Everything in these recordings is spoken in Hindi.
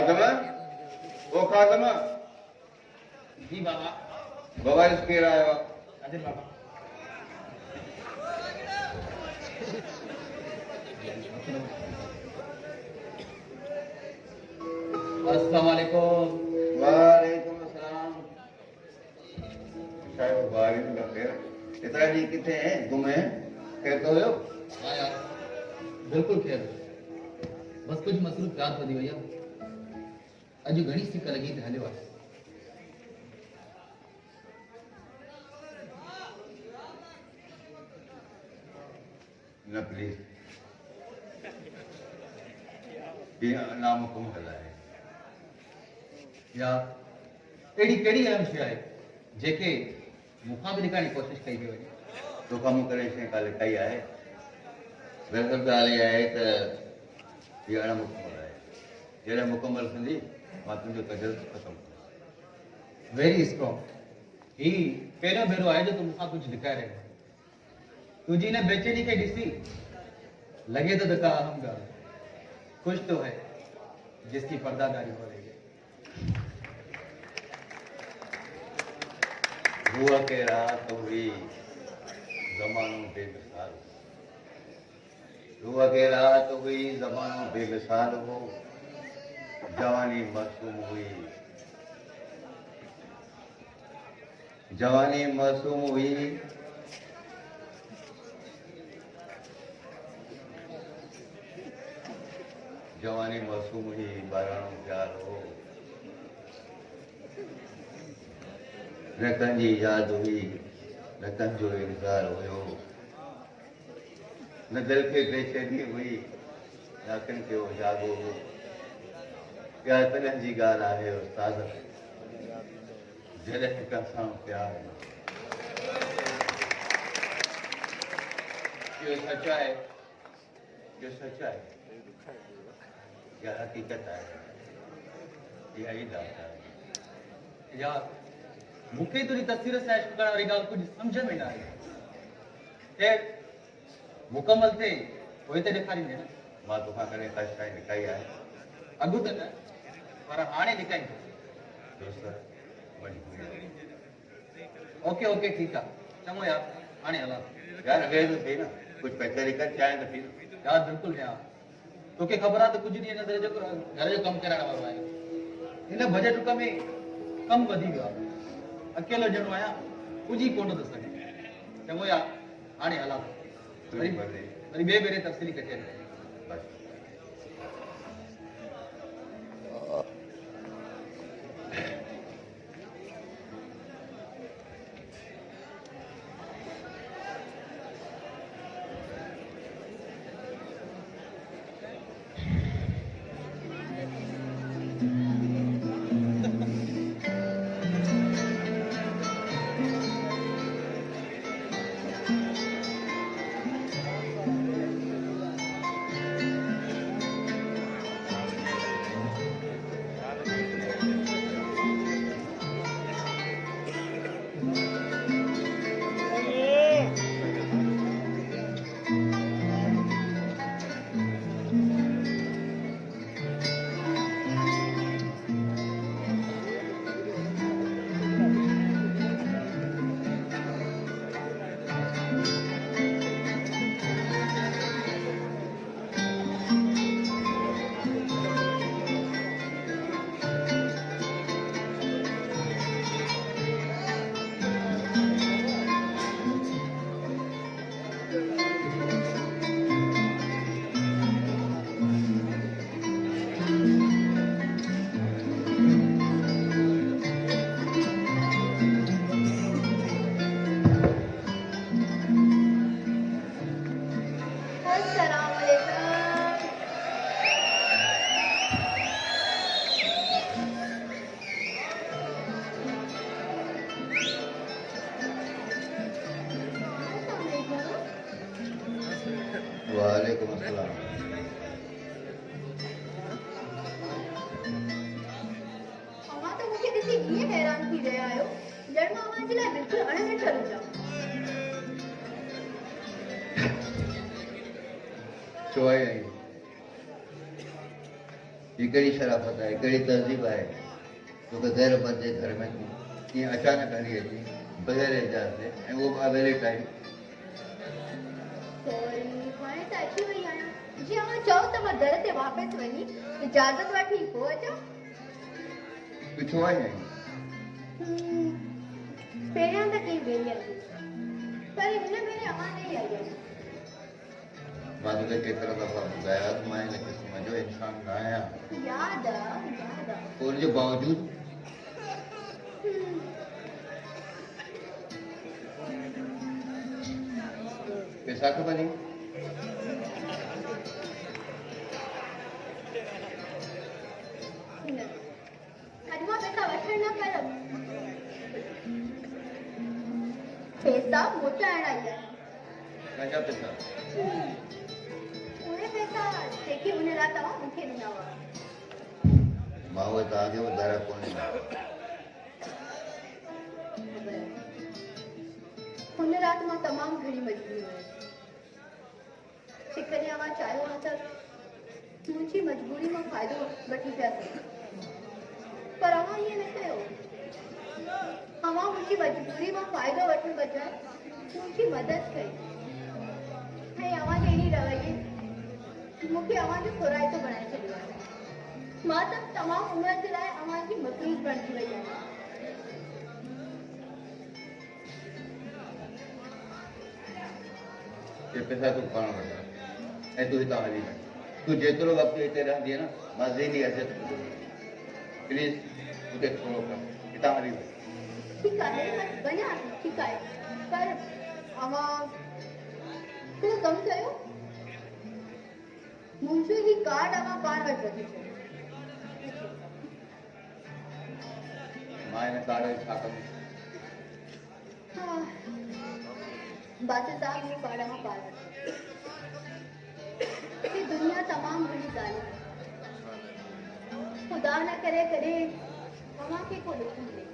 खादम वो खादम जी बाबा। बाबा इसके आयो हाजिर बाबा। अस्सलाम वालेकुम। वालेकुम अस्सलाम। शायद बारिश का फिर इतना जी किथे हैं गुमे खैर तो हो हाँ यार, बिल्कुल खैर। बस कुछ मसरूफ रात वधी भैया। अॼु घणी सिक लगी त हलियो आहे। न प्लीज ये नामुकम हलाए या अहिड़ी कहिड़ी अहम शइ आहे जेके मूंखां बि ॾेखारण जी कोशिश कई थी वञे। तो कम करे शइ काले कई आहे दरअसल ॻाल्हि इहा आहे त हीअ अणमुकमल आहे जॾहिं मुकमल थींदी मां तुंहिंजो कजल ख़तमु कंदुसि। Very strong. ही पहिरियों भेरो आहे जो तूं मूंखां कुझु लिकाए रहियो आहे। तुंहिंजी हिन बेचैनी खे ॾिसी लॻे थो त का अहम ॻाल्हि कुछ तो है जिसकी पर्दादारी हो रही है। हुआ के रात हुई जमानो बेमिसाल हुआ के रात हुई जमानो बेमिसाल हो जवानी मासूम हुई जवानी मासूम हुई जवानी मासूम हुई बाराणो प्यार हो न कंहिंजी यादि हुई न कंहिंजो इंतज़ार हुयो न दिलि खे बेचैनी हुई न अखियुनि खे उजाॻो हो इहा तॾहिं जी ॻाल्हि आहे उस्ताद जॾहिं हिक सां प्यार इहो सच आहे इहो सच आहे इहा हक़ीक़त आहे इहा ई ॻाल्हि आहे। यार मूंखे तुंहिंजी तस्वीर सां इश्क करण वारी ॻाल्हि कुझु सम्झ में न आई। ख़ैर मुकमल थिए पोइ त ॾेखारींदे न। मां तोखां कॾहिं का शइ लिकाई आहे अॻु त न पर हाणे लिकाई। दोस्त मजबूरी ओके ओके ठीकु आहे चङो यार हाणे हलां। यार वेह त सही न कुझु पैसे कर चांहि त पी यार बिल्कुलु ॾियां। तोखे ख़बर आहे त कुझु ॾींहं नज़र जो घर जो कमु कराइण वारो आहे। हिन बजट रुक में कमु वधी वियो आहे। अकेलो ॼणो आहियां पुॼी कोन थो सघे। चङो यार हाणे हलां। वरी ॿिए भेरे तफ़सीली कचहरी। वालेकुम अस्सलाम। अवां तो मूंखे ॾिसी ईअं हैरान थी रहिया आहियो ॼण मां अवां जे लाइ बिल्कुलु अणिठल हुजां। चोई आई ये कहिड़ी शराफ़त आहे, कहिड़ी तहज़ीब आहे, तोखे ग़ैर बंदे घर में तूं कीअं अचानक हली अची बग़ैर इजाज़त ऐं उहो बि अवेले टाइम। सॉरी, हाणे त अची वई आहियां। जीअं मां चओ त मां दर ते वापसि वञी इजाज़त वठी पोइ अचां। तूं छो आई आहीं? पहिरियां त कई भेरी आई, पर हिन भेरे अवां न ई आई आहियां। मां तोखे केतिरा दफ़ा ॿुधाया त मां हिन क़िस्म जो इंसान न आहियां। याद आहे। पोइ उनजे बावजूदि पैसा खपनि। अॼु मां पैसा वठण न कयमि, पैसा मोटाइण आई आहियां। कंहिंजा पैसा? उहे पैसा जेके हुन राति तव्हां मूंखे ॾिना हुआ। मां उहे तव्हांखे वधारिया कोन ॾिना। हुन राति मां तमामु घणी मजबूर हुयसि। जेकॾहिं अवां चाहियो हा त मुंहिंजी मजबूरी मां फ़ाइदो वठी पिया सघो, पर अवां ईअं न कयो। अवां मुंहिंजी मजबूरी मां फ़ाइदो वठण बजाए मुंहिंजी मदद कई ऐं अवां जे इन रवैये मूंखे अवां जो खुराइतो बणाए छॾियो आहे। मां त तमामु उमिरि जे लाइ अवां जी मक़रूज़ बणिजी वई आहियां। ये पैसा तूं पाण वठा ऐं तूं हितां हली वञ। तूं जेतिरो वक़्तु हिते रहंदीअ न, मां ज़हनी अज़त प्लीज़ उते थोरो कर, हितां हली वञ। ठीकु आहे, मां वञां थी, ठीकु आहे, पर अवां हिकिड़ो कमु कयो, मुंहिंजो ही कार्ड अवां पाण वटि रखी छॾियो। मां हिन कार्ड खे छा कंदुसि? बादशाह साहब ये कार्ड अवां पाण वटि। ये दुनिया तमामु घणी ज़ालिम आहे। खुदा न करे कॾहिं अवां खे को ॾुख मिले,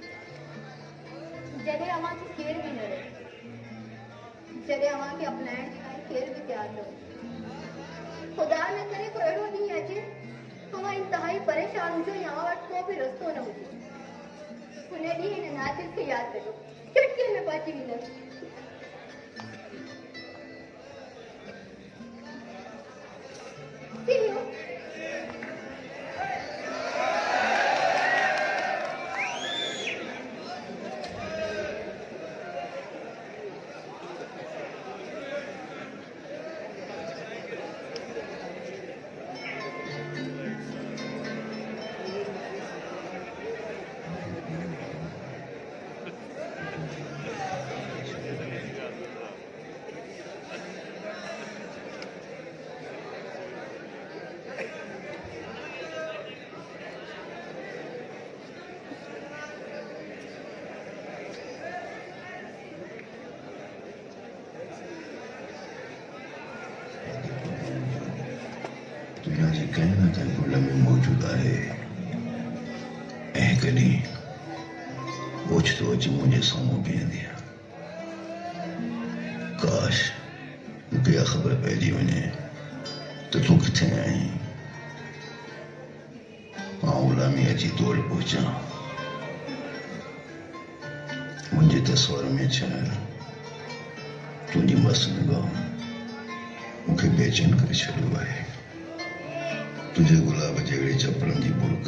जॾहिं अवां खे केरु बि न रहे, जॾहिं अवां खे अपनाइण जे लाइ केरु बि तयारु न हो। खुदा न करे को अहिड़ो ॾींहुं अचे अवां इंतिहाई परेशान हुजो या अवां वटि को बि रस्तो न हुजे। हुन ॾींहुं हिन नाज़िक खे यादि कजो, चुटकीअ में पहुची वेंदसि। See you. तुझे कहना था गुल में मौजूद है ऐं कॾहिं ओचितो अची मुंहिंजे साम्हूं बीहंदी दिया। काश मूंखे इहा ख़बर पइजी वञे त तूं किथे आहीं, मां ग़ुलामी अची तोड़ पहुचां। मुंहिंजे तस्वर में छायल तुंहिंजी मस्त निगाह मूंखे बेचैन करे छॾियो आहे। तुझे गुलाब जहिड़ी चपलनि जी बुरक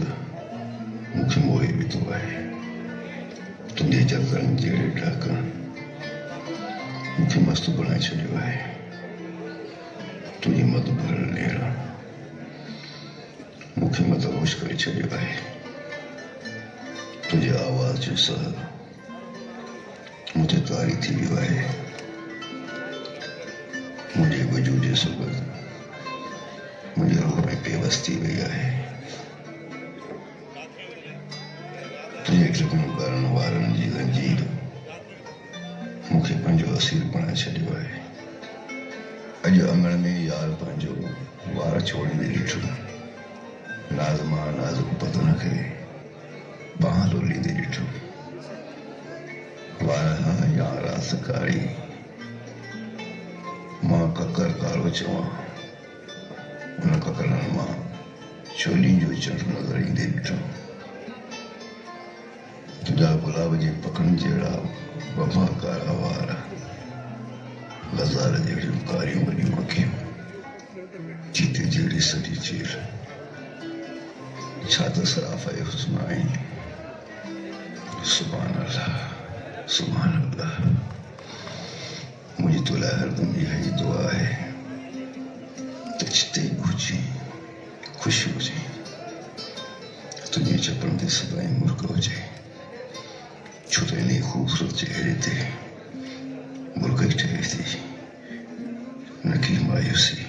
मूंखे मोहे विधो आहे। तुंहिंजे चतरनि जहिड़े ॾाकण मूंखे मस्तु बणाए छॾियो आहे। तुंहिंजी मत भरियल नेड़ा मूंखे मतहोश करे छॾियो आहे। तुंहिंजे आवाज़ जो सहर मुझे तारी थी वियो आहे। मुंहिंजे वजूद जे सबबु मुंहिंजे रूह में बेबस थी वई आहे। तुंहिंजे ख़िदमत करण वारनि जी ज़ंजीर मूंखे पंहिंजो असीर बणाए छॾियो आहे। अॼु अङण में यार पंहिंजो वार छोड़ींदे ॾिठो, नाज़ मां नाज़ुक बदन खे बांह लोलींदे ॾिठो। वार या रास कारी मां ककर कारो चवां, उन ककरनि मां चोली जो चंड नज़र ईंदे ॾिठो तुंहिंजा गुलाब जे पखिड़ियुनि जहिड़ा वफ़ा कारा वार लज़ार जहिड़ियूं कारियूं वॾियूं अखियूं चीते जहिड़ी सॼी चीर छा त सराफ़ हुस्न आहिनि सुभान अल्लाह सुभान अल्लाह मुंहिंजी तो लाइ हरदम इहा ई दुआ आहे त जिते हुजे ख़ुशि हुजे तुंहिंजे चपड़नि ते सदाई मुर्ग हुजे छो त इन ख़ूबसूरत चहिरे ते मुर्ग ई ठहे थी न की मायूसी